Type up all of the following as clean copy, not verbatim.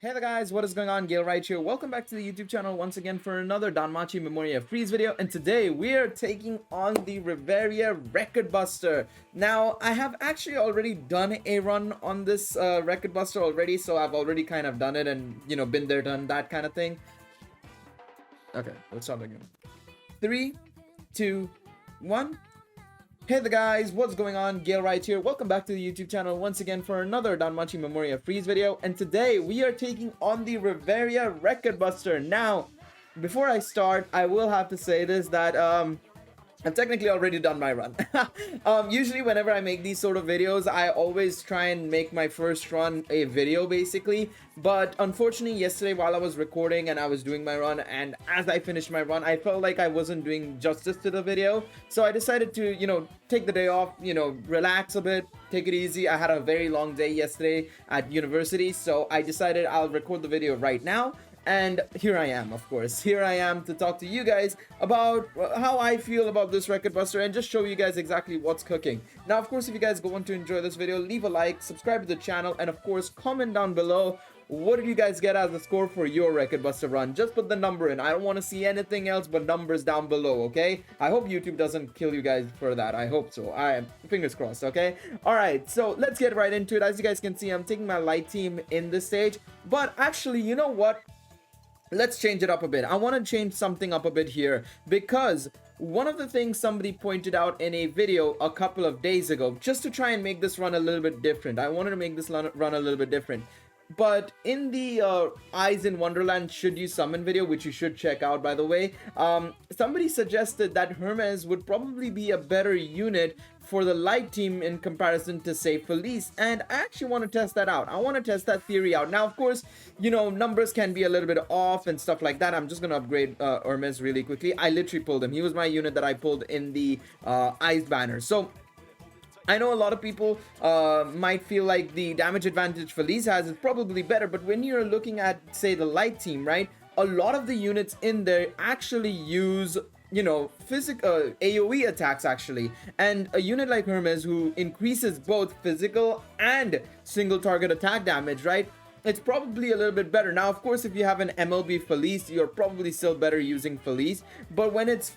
Hey there guys, what is going on? Gale right here. Welcome back to the YouTube channel once again for another Danmachi Memoria Freeze video, and today we are taking on the Riveria Record Buster. Now, I have actually already done a run on this Record Buster already, so I've already kind of done it and, you know, been there, done that kind of thing. Okay, let's start again. 3, 2, 1. Hey there guys, what's going on? Gale right here. Welcome back to the YouTube channel once again for another Danmachi Memoria Freeze video, and today we are taking on the Riveria Record Buster. Now, before I start, I will have to say this, that I've technically already done my run. Usually whenever I make these sort of videos, I always try and make my first run a video basically. But unfortunately yesterday while I was recording and I was doing my run, and as I finished my run, I felt like I wasn't doing justice to the video. So I decided to, you know, take the day off, you know, relax a bit, take it easy. I had a very long day yesterday at university, so I decided I'll record the video right now. And here I am, of course. Here I am to talk to you guys about how I feel about this Record Buster and just show you guys exactly what's cooking. Now, of course, if you guys go on to enjoy this video, leave a like, subscribe to the channel, and of course, comment down below what did you guys get as a score for your Record Buster run. Just put the number in. I don't want to see anything else but numbers down below, okay? I hope YouTube doesn't kill you guys for that. I hope so. Fingers crossed, okay? Alright, so let's get right into it. As you guys can see, I'm taking my light team in this stage. But actually, you know what? Let's change it up a bit. I want to change something up a bit here, because one of the things somebody pointed out in a video a couple of days ago, just to try and make this run a little bit different. I wanted to make this run a little bit different. But in the Eyes in Wonderland Should You Summon video, which you should check out by the way, somebody suggested that Hermes would probably be a better unit for the light team in comparison to, say, Felice, and I actually want to test that out. I want to test that theory out. Now, of course, you know, numbers can be a little bit off and stuff like that. I'm just going to upgrade Hermes really quickly. I literally pulled him. He was my unit that I pulled in the Eyes banner. So I know a lot of people might feel like the damage advantage Felice has is probably better, but when you're looking at, say, the light team, right, a lot of the units in there actually use, you know, physical AoE attacks actually, and a unit like Hermes who increases both physical and single target attack damage, right, it's probably a little bit better. Now, of course, if you have an MLB Felice, you're probably still better using Felice. But when it's,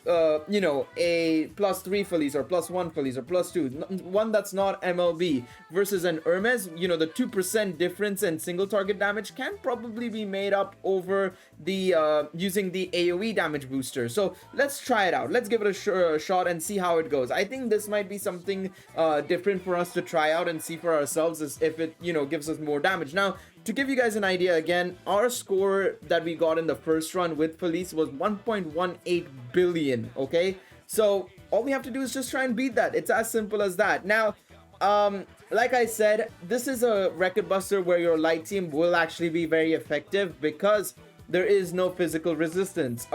you know, a +3 Felice or +1 Felice or +2, one that's not MLB versus an Hermes, you know, the 2% difference in single target damage can probably be made up over the using the AoE damage booster. So let's try it out. Let's give it a shot and see how it goes. I think this might be something different for us to try out and see for ourselves, as if it, you know, gives us more damage. Now, to give you guys an idea, again, our score that we got in the first run with Felice was 1.18 billion, okay? So all we have to do is just try and beat that. It's as simple as that. Now, like I said, this is a Record Buster where your light team will actually be very effective because there is no physical resistance.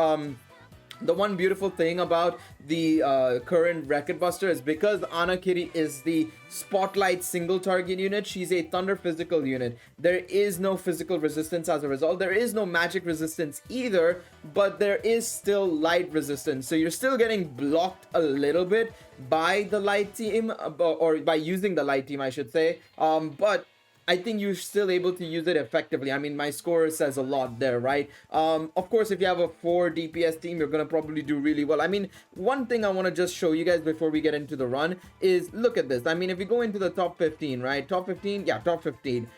The one beautiful thing about the current Record Buster is because Anna Kitty is the Spotlight single target unit, she's a Thunder physical unit. There is no physical resistance as a result. There is no magic resistance either, but there is still light resistance. So you're still getting blocked a little bit by the light team, or by using the light team, I should say. But I think you're still able to use it effectively. I mean, my score says a lot there, right? Of course, if you have a 4 DPS team, you're going to probably do really well. I mean, one thing I want to just show you guys before we get into the run is, look at this. I mean, if you go into the top 15, right? Top 15? Yeah, top 15.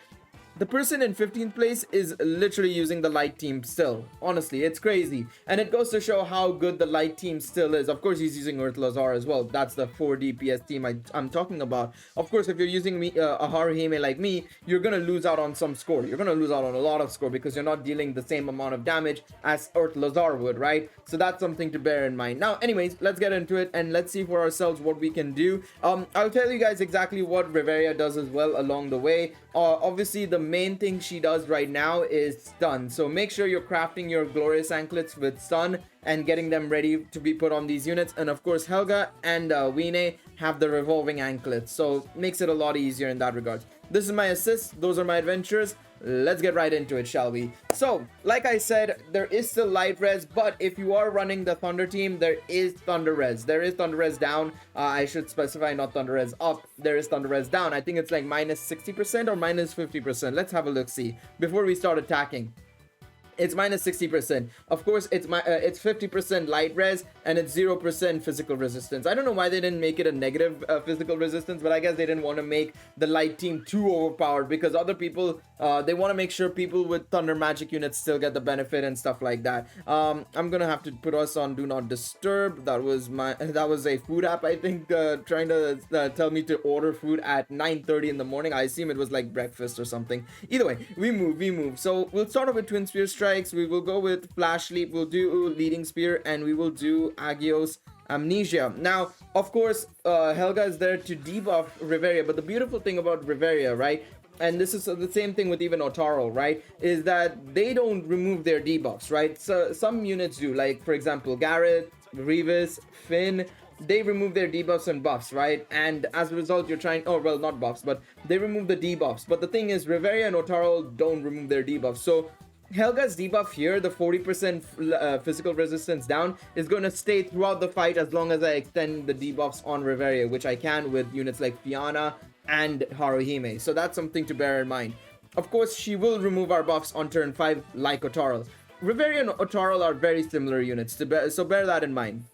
The person in 15th place is literally using the light team still. Honestly, it's crazy. And it goes to show how good the light team still is. Of course, he's using Earth Lazar as well. That's the 4 DPS team I'm talking about. Of course, if you're using a Haruhime like me, you're going to lose out on some score. You're going to lose out on a lot of score because you're not dealing the same amount of damage as Earth Lazar would, right? So that's something to bear in mind. Now, anyways, let's get into it and let's see for ourselves what we can do. I'll tell you guys exactly what Riveria does as well along the way. Obviously, the main thing she does right now is stun, so make sure you're crafting your glorious anklets with stun and getting them ready to be put on these units. And of course, Helga and Wine have the revolving anklets, so makes it a lot easier in that regard. This is my assist, those are my adventures. let's get right into it, shall we? So, like I said, there is still light res, but if you are running the Thunder team, there is Thunder res. There is Thunder res down. I should specify, not Thunder res up. There is Thunder res down. I think it's like minus 60% or minus 50%. Let's have a look, see, before we start attacking. It's minus 60%. Of course, it's 50% light res and it's 0% physical resistance. I don't know why they didn't make it a negative physical resistance, but I guess they didn't want to make the light team too overpowered, because other people, they want to make sure people with thunder magic units still get the benefit and stuff like that. I'm gonna have to put us on do not disturb. That was a food app, I think, trying to tell me to order food at 9:30 in the morning. I assume it was like breakfast or something. Either way, we move. So we'll start off with Twin Spear Strikes. We will go with Flash Leap, we'll do Leading Spear, and we will do Agios Amnesia. Now, of course, Helga is there to debuff Riveria, but the beautiful thing about Riveria, right, and this is the same thing with even Otaro, right, is that they don't remove their debuffs, right? So some units do, like for example Garrett, Revis, Finn, they remove their debuffs and buffs, right? And as a result, you're trying, oh well, not buffs, but they remove the debuffs. But the thing is, Riveria and Otaro don't remove their debuffs. So Helga's debuff here, the 40% physical resistance down, is going to stay throughout the fight as long as I extend the debuffs on Riveria, which I can with units like Fianna and Haruhime. So that's something to bear in mind. Of course, she will remove our buffs on turn 5 like Otaro. Riveria and Otaro are very similar units, so bear that in mind.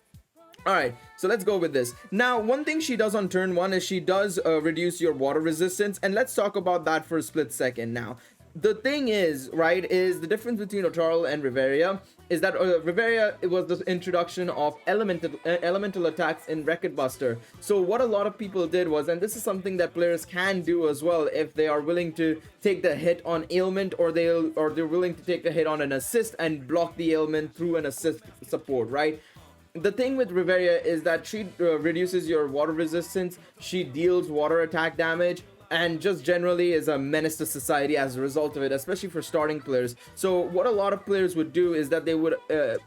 Alright, so let's go with this. Now, one thing she does on turn 1 is she does reduce your water resistance, and let's talk about that for a split second now. The thing is, right, is the difference between Otaro and Riveria is that Riveria, it was the introduction of elemental attacks in Record Buster. So what a lot of people did was, and this is something that players can do as well if they are willing to take the hit on ailment, or they're willing to take the hit on an assist and block the ailment through an assist support, right? The thing with Riveria is that she reduces your water resistance, she deals water attack damage, and just generally is a menace to society as a result of it, especially for starting players. So what a lot of players would do is that they would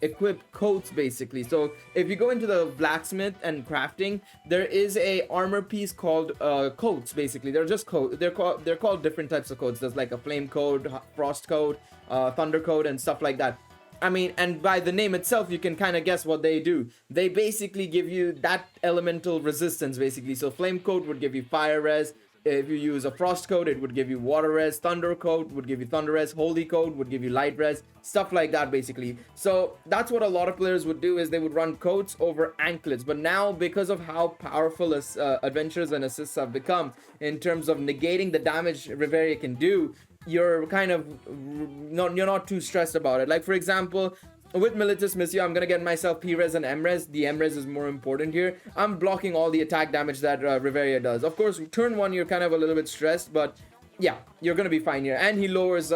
equip coats, basically. So if you go into the blacksmith and crafting, there is a armor piece called coats, basically. They're just coat. They're called different types of coats. There's like a flame coat, frost coat, thunder coat, and stuff like that. I mean, and by the name itself, you can kind of guess what they do. They basically give you that elemental resistance, basically. So flame coat would give you fire res. If you use a frost coat, it would give you water res. Thunder coat would give you thunder res. Holy coat would give you light res. Stuff like that, basically. So that's what a lot of players would do, is they would run coats over anklets. But now, because of how powerful adventures and assists have become in terms of negating the damage Riveria can do, you're kind of you're not too stressed about it. Like for example, with Militus Missio, I'm gonna get myself P-Res and M-Res. The M-Res is more important here. I'm blocking all the attack damage that Riveria does. Of course, turn 1, you're kind of a little bit stressed, but yeah, you're gonna be fine here. And he lowers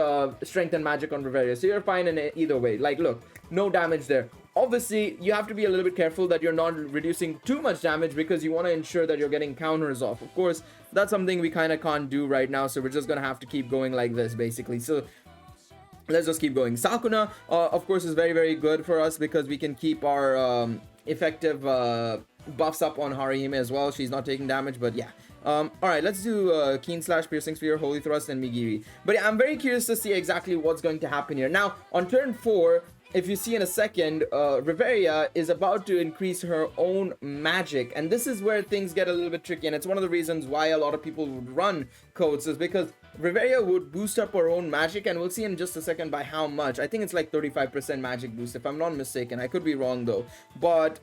strength and magic on Riveria, so you're fine in either way. Like, look, no damage there. Obviously, you have to be a little bit careful that you're not reducing too much damage, because you want to ensure that you're getting counters off. Of course, that's something we kind of can't do right now, so we're just gonna have to keep going like this, basically. So let's just keep going. Sakuna, of course, is very, very good for us because we can keep our effective buffs up on Haruhime as well. She's not taking damage, but yeah. Alright, let's do Keen Slash, Piercing Spear, Holy Thrust, and Migiri. But yeah, I'm very curious to see exactly what's going to happen here. Now, on turn 4, if you see in a second, Riveria is about to increase her own magic, and this is where things get a little bit tricky, and it's one of the reasons why a lot of people would run codes, is because Riveria would boost up her own magic, and we'll see in just a second by how much. I think it's like 35% magic boost, if I'm not mistaken. I could be wrong though, but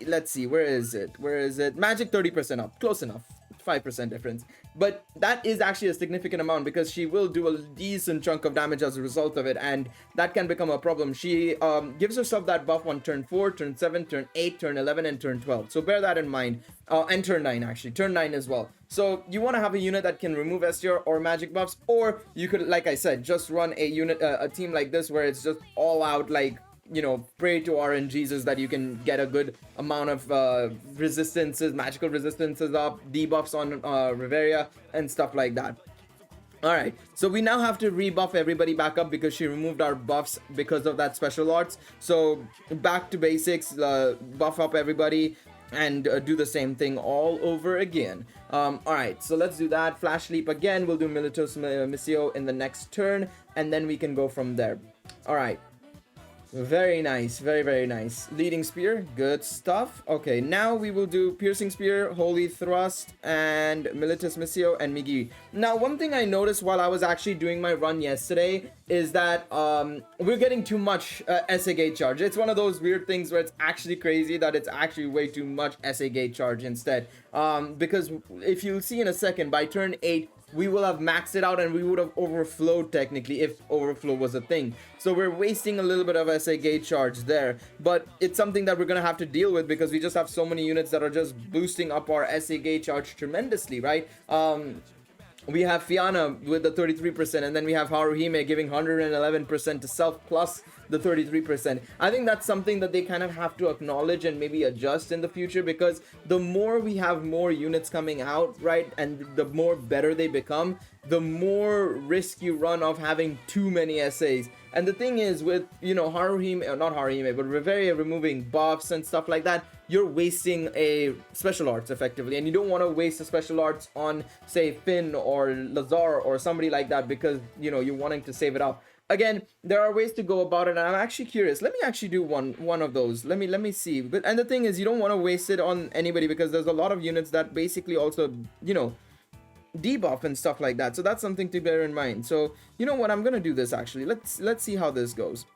let's see, where is it? Magic 30% up, close enough. 5% difference, but that is actually a significant amount, because she will do a decent chunk of damage as a result of it, and that can become a problem. She gives herself that buff on turn 4, turn 7, turn 8, turn 11, and turn 12, so bear that in mind. And turn 9, actually, turn 9 as well. So you want to have a unit that can remove STR or magic buffs, or you could, like I said, just run a unit, a team like this, where it's just all out, like, you know, pray to RNGs, is that you can get a good amount of resistances, magical resistances up, debuffs on Riveria, and stuff like that. Alright, so we now have to rebuff everybody back up because she removed our buffs because of that special arts. So back to basics, buff up everybody. and do the same thing all over again. All right, so let's do that. Flash Leap again. We'll do Militos Missio in the next turn, and then we can go from there. All right. Very nice, very, very nice. Leading Spear, good stuff. Okay, now we will do Piercing Spear, Holy Thrust, and Militus Missio, and Migi. Now, one thing I noticed while I was actually doing my run yesterday is that we're getting too much SA Gate charge. It's one of those weird things where it's actually crazy that it's actually way too much SA Gate charge instead. Because if you'll see in a second, by turn 8, we will have maxed it out and we would have overflowed technically if overflow was a thing. So we're wasting a little bit of SA gate charge there, but it's something that we're gonna have to deal with because we just have so many units that are just boosting up our SA gate charge tremendously, right? We have Fianna with the 33%, and then we have Haruhime giving 111% to self plus the 33%. I think that's something that they kind of have to acknowledge and maybe adjust in the future, because the more we have more units coming out, right, and the more better they become, the more risk you run of having too many SAs. And the thing is, with, you know, Haruhime, or not Haruhime, but Riveria removing buffs and stuff like that, you're wasting a special arts effectively, and you don't want to waste a special arts on, say, Finn or Lazar or somebody like that, because, you know, you're wanting to save it up. Again, there are ways to go about it, and I'm actually curious. Let me actually do one of those. Let me see. But and the thing is, you don't want to waste it on anybody, because there's a lot of units that basically also, you know, debuff and stuff like that. So that's something to bear in mind. So you know what, I'm gonna do this actually. Let's see how this goes.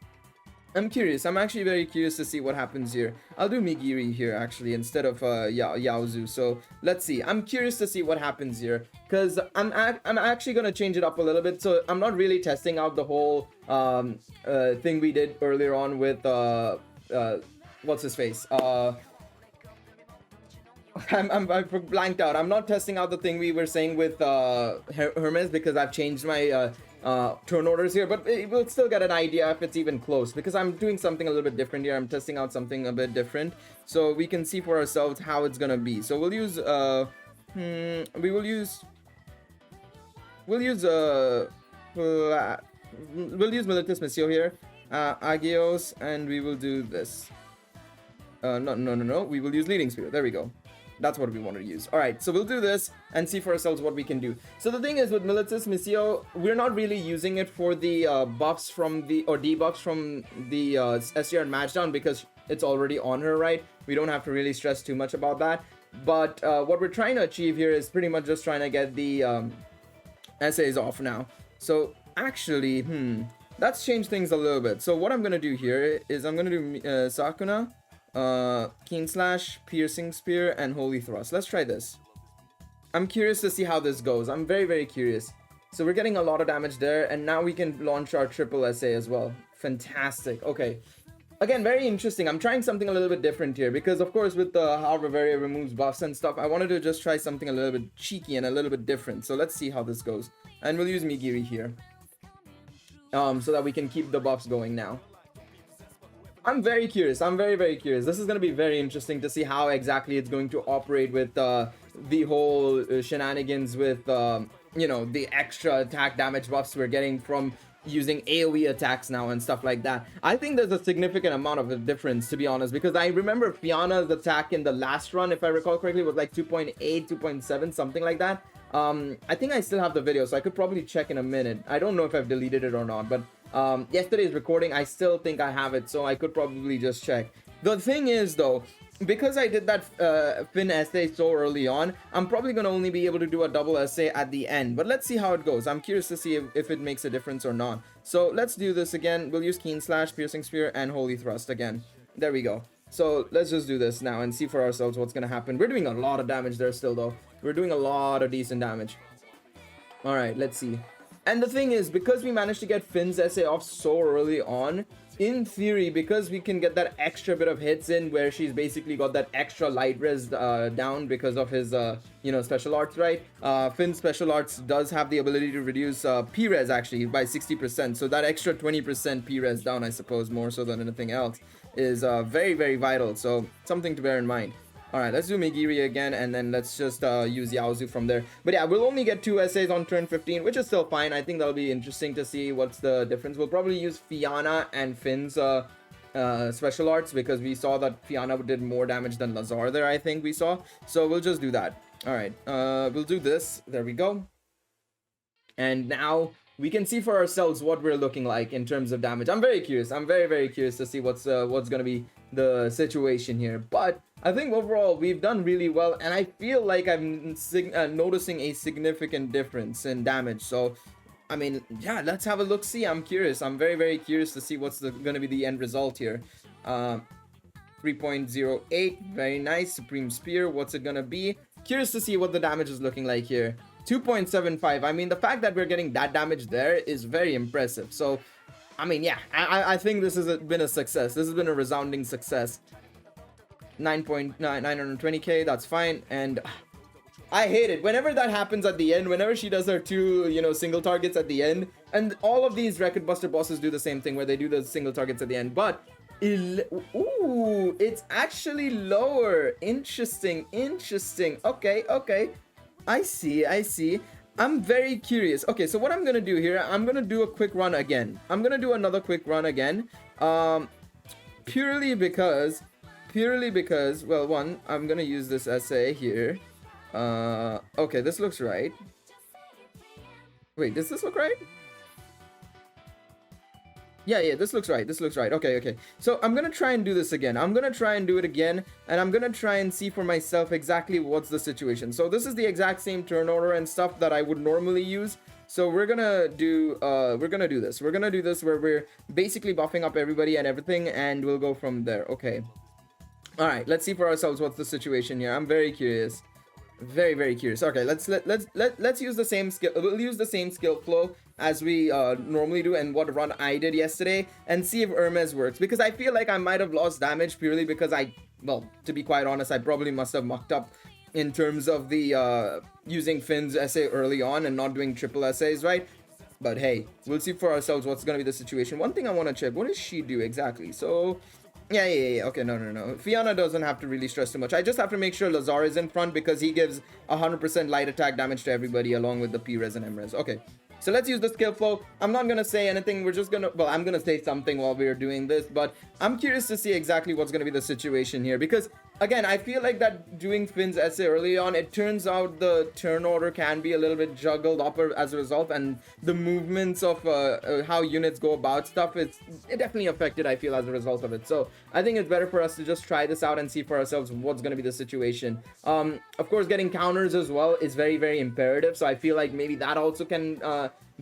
I'm curious. I'm actually very curious to see what happens here. I'll do Migiri here actually instead of Yaozu. So let's see. I'm curious to see what happens here, because I'm actually gonna change it up a little bit. So I'm not really testing out the whole thing we did earlier on with what's his face. I'm blanked out. I'm not testing out the thing we were saying with Hermes, because I've changed my turn orders here, but we'll still get an idea if it's even close, because I'm doing something a little bit different here. I'm testing out something a bit different, so we can see for ourselves how it's gonna be. So we'll use we'll use Militus Missio here, Agios, and we will do this. No. We will use Leading Spear. There we go. That's what we want to use. All right, so we'll do this and see for ourselves what we can do. So the thing is, with Militus Missio, we're not really using it for the buffs from the, or debuffs from the SDR and Matchdown, because it's already on her, right? We don't have to really stress too much about that. But what we're trying to achieve here is pretty much just trying to get the essays off now. So actually, that's changed things a little bit. So what I'm going to do here is I'm going to do Sakuna, Keen Slash, Piercing Spear, and Holy Thrust. Let's try this. I'm curious to see how this goes. I'm very, very curious. So we're getting a lot of damage there, and now we can launch our triple SA as well. Fantastic. Okay. Again, very interesting. I'm trying something a little bit different here, because of course with the how Riveria removes buffs and stuff, I wanted to just try something a little bit cheeky and a little bit different. So let's see how this goes. And we'll use Migiri here, so that we can keep the buffs going now. I'm very curious. I'm very, very curious. This is going to be very interesting to see how exactly it's going to operate with the whole shenanigans with, you know, the extra attack damage buffs we're getting from using AoE attacks now and stuff like that. I think there's a significant amount of a difference, to be honest, because I remember Fianna's attack in the last run, if I recall correctly, was like 2.8, 2.7, something like that. I think I still have the video, so I could probably check in a minute. I don't know if I've deleted it or not, but yesterday's recording, I still think I have it, so I could probably just check. The thing is, though, because I did that Finn essay so early on, I'm probably going to only be able to do a double essay at the end. But let's see how it goes. I'm curious to see if it makes a difference or not. So let's do this again. We'll use Keen Slash, Piercing Spear, and Holy Thrust again. There we go. So let's just do this now and see for ourselves what's going to happen. We're doing a lot of damage there still, though. We're doing a lot of decent damage. All right, let's see. And the thing is, because we managed to get Finn's essay off so early on, in theory, because we can get that extra bit of hits in where she's basically got that extra light res down because of his, you know, special arts, right? Finn's special arts does have the ability to reduce P-res actually by 60%. So that extra 20% P-res down, I suppose, more so than anything else, is very, very vital. So something to bear in mind. Alright, let's do Migiri again, and then let's just use Yaozu from there. But yeah, we'll only get 2 essays on turn 15, which is still fine. I think that'll be interesting to see what's the difference. We'll probably use Fianna and Finn's special arts, because we saw that Fianna did more damage than Lazar there, I think we saw. So we'll just do that. All right, we'll do this. There we go. And now we can see for ourselves what we're looking like in terms of damage. I'm very curious. I'm very, very curious to see what's gonna be the situation here. But I think overall we've done really well, and I feel like I'm noticing a significant difference in damage. So I mean, yeah, let's have a look. See, I'm curious. I'm very, very curious to see what's gonna be the end result here. 3.08, very nice. Supreme Spear, what's it gonna be? Curious to see what the damage is looking like here. 2.75. I mean, the fact that we're getting that damage there is very impressive. So, I mean, yeah, I think this has been a success. This has been a resounding success. 920k, that's fine. And I hate it whenever that happens at the end, whenever she does her two, single targets at the end. And all of these Record Buster bosses do the same thing, where they do the single targets at the end. But ooh, it's actually lower. Interesting. Okay, I see. I'm very curious. Okay, so what I'm gonna do here, I'm gonna do a quick run again. I'm gonna do another quick run again, purely because, well, one, I'm gonna use this essay here. Okay, this looks right. Wait, does this look right? Yeah, this looks right. Okay. So I'm gonna try and do this again. I'm gonna try and do it again, and I'm gonna try and see for myself exactly what's the situation. So this is the exact same turn order and stuff that I would normally use. So we're gonna do this. We're gonna do this where we're basically buffing up everybody and everything, and we'll go from there. Okay. All right. Let's see for ourselves what's the situation here. I'm very curious. Very, very curious. Okay, let's use the same skill. We'll use the same skill flow as we normally do, and what run I did yesterday, and see if HERMES works, because I feel like I might have lost damage purely because well, to be quite honest, I probably must have mucked up in terms of the using Finn's essay early on and not doing triple essays, right? But hey, we'll see for ourselves what's gonna be the situation. One thing I want to check, what does she do exactly? So yeah. Okay, no. Fianna doesn't have to really stress too much. I just have to make sure Lazar is in front, because he gives 100% light attack damage to everybody along with the P-Res and M-Res. Okay, so let's use the skill flow. I'm not gonna say anything. We're just gonna, well, I'm gonna say something while we're doing this, but I'm curious to see exactly what's gonna be the situation here, because again, I feel like that doing Finn's essay early on, it turns out the turn order can be a little bit juggled up as a result, and the movements of how units go about stuff, it definitely affected, I feel, as a result of it. So I think it's better for us to just try this out and see for ourselves what's going to be the situation. Of course, getting counters as well is very, very imperative, so I feel like maybe that also can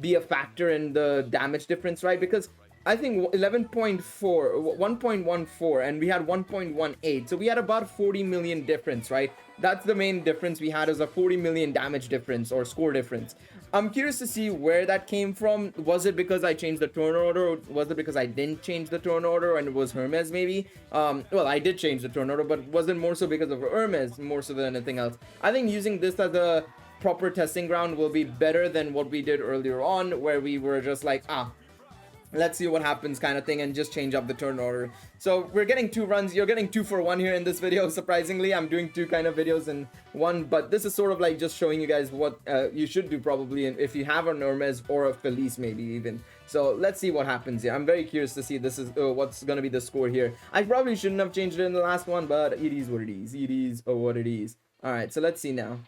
be a factor in the damage difference, right? Because I think 11.4, 1.14, and we had 1.18. So we had about 40 million difference, right? That's the main difference we had, is a 40 million damage difference or score difference. I'm curious to see where that came from. Was it because I changed the turn order? Or was it because I didn't change the turn order and it was HERMES maybe? Well, I did change the turn order, but was it more so because of HERMES more so than anything else? I think using this as a proper testing ground will be better than what we did earlier on, where we were just like, let's see what happens kind of thing, and just change up the turn order. So we're getting 2 runs. You're getting 2 for 1 here in this video. Surprisingly, I'm doing 2 kind of videos in one, but this is sort of like just showing you guys what you should do probably, and if you have an HERMES or a Felice maybe even. So let's see what happens here. I'm very curious to see this is what's gonna be the score here. I probably shouldn't have changed it in the last one, but it is what it is. It is what it is. All right, so let's see now.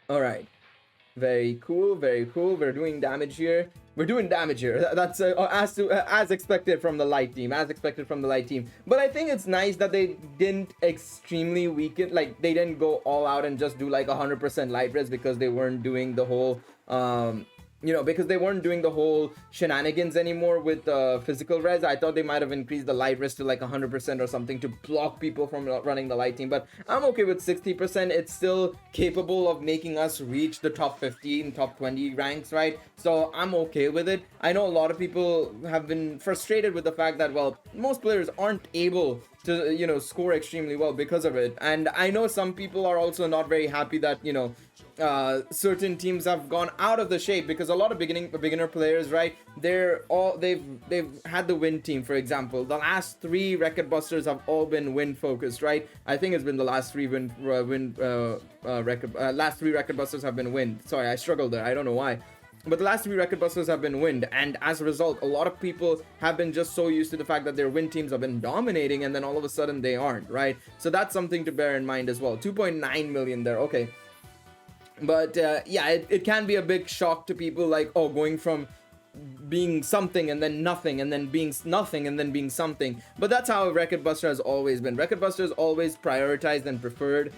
All right, very cool. We're doing damage here. That's as expected from the light team. But I think it's nice that they didn't extremely weaken, like they didn't go all out and just do like 100% light res, because they weren't doing the whole because they weren't doing the whole shenanigans anymore with physical res. I thought they might have increased the light res to like 100% or something to block people from running the light team, but I'm okay with 60%. It's still capable of making us reach the top 15, top 20 ranks, right? So I'm okay with it. I know a lot of people have been frustrated with the fact that, well, most players aren't able to, score extremely well because of it. And I know some people are also not very happy that, certain teams have gone out of the shape, because a lot of beginner players, right, they've had the win team. For example, the last 3 record busters have all been win focused, right? I think it's been the last 3 last 3 record busters have been win. Sorry, I struggled there. I don't know why. but the last 3 record busters have been wind, and as a result, a lot of people have been just so used to the fact that their wind teams have been dominating, and then all of a sudden they aren't, right? So that's something to bear in mind as well. 2.9 million there, okay. But yeah, it can be a big shock to people, like, oh, going from being something and then nothing and then being nothing and then being something. But that's how Record Buster has always been. Record Buster has always prioritized and preferred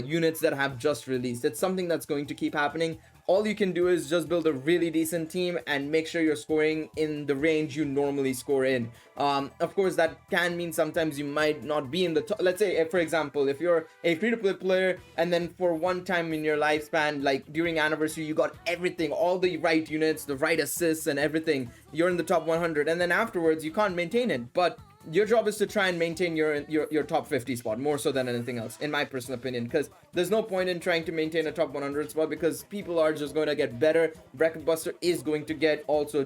units that have just released. It's something that's going to keep happening. All you can do is just build a really decent team and make sure you're scoring in the range you normally score in. Of course, that can mean sometimes you might not be in the top. Let's say, for example, if you're a free-to-play player and then for one time in your lifespan, like during anniversary, you got everything, all the right units, the right assists and everything, you're in the top 100, and then afterwards you can't maintain it. But your job is to try and maintain your top 50 spot more so than anything else, in my personal opinion, because there's no point in trying to maintain a top 100 spot because people are just going to get better. Record Buster is going to get also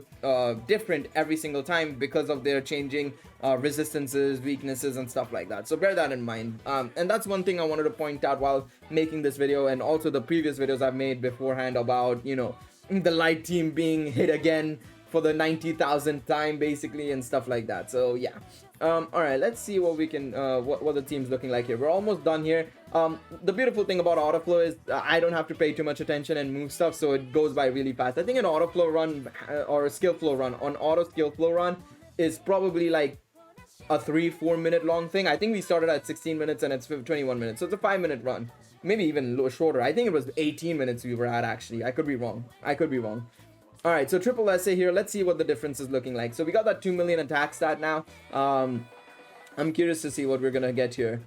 different every single time because of their changing resistances, weaknesses, and stuff like that. So bear that in mind. And that's one thing I wanted to point out while making this video, and also the previous videos I've made beforehand about, you know, the light team being hit again for the 90,000th time basically and stuff like that. So yeah, all right, let's see what we can what the team's looking like here. We're almost done here. The beautiful thing about autoflow is I don't have to pay too much attention and move stuff, so it goes by really fast. I think an autoflow run or a skill flow run on auto skill flow run is probably like a 3-4 minute long thing. I think we started at 16 minutes and it's 21 minutes, so it's a 5-minute run, maybe even shorter. I think it was 18 minutes we were at, actually. I could be wrong. All right, so triple SA here. Let's see what the difference is looking like. So we got that 2 million attack stat now. I'm curious to see what we're gonna get here.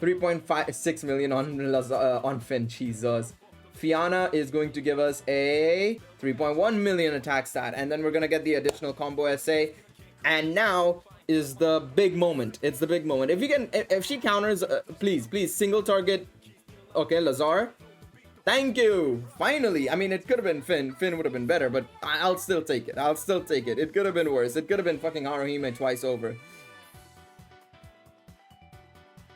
3.56 million on Finn. Jesus. Fiona is going to give us a 3.1 million attack stat, and then we're gonna get the additional combo SA. And now is the big moment. It's the big moment. If you can, if she counters, please single target. Okay, Lazar. Thank you! Finally! I mean, it could have been Finn. Finn would have been better, but I'll still take it. It could have been worse. It could have been fucking Haruhime twice over.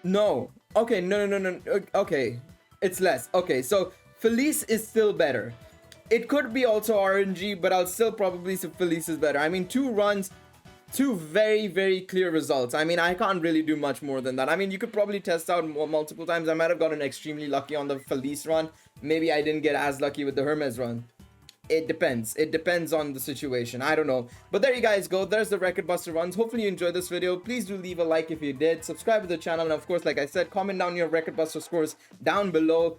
No. Okay, no. Okay. It's less. Okay, so Felice is still better. It could be also RNG, but I'll still probably say Felice is better. I mean, 2 runs, 2 very, very clear results. I mean, I can't really do much more than that. I mean, you could probably test out multiple times. I might have gotten extremely lucky on the Felice run. Maybe I didn't get as lucky with the Hermes run. It depends. It depends on the situation. I don't know. But there you guys go. There's the Record Buster runs. Hopefully you enjoyed this video. Please do leave a like if you did. Subscribe to the channel. And of course, like I said, comment down your Record Buster scores down below.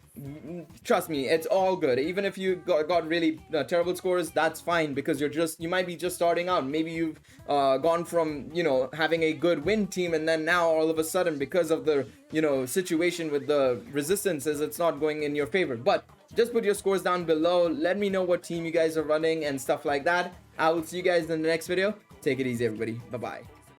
Trust me, it's all good. Even if you got really terrible scores, that's fine, because you might be just starting out. Maybe you've gone from, you know, having a good win team, and then now all of a sudden, because of the, you know, situation with the resistances, it's not going in your favor. But just put your scores down below. Let me know what team you guys are running and stuff like that. I will see you guys in the next video. Take it easy, everybody. Bye-bye.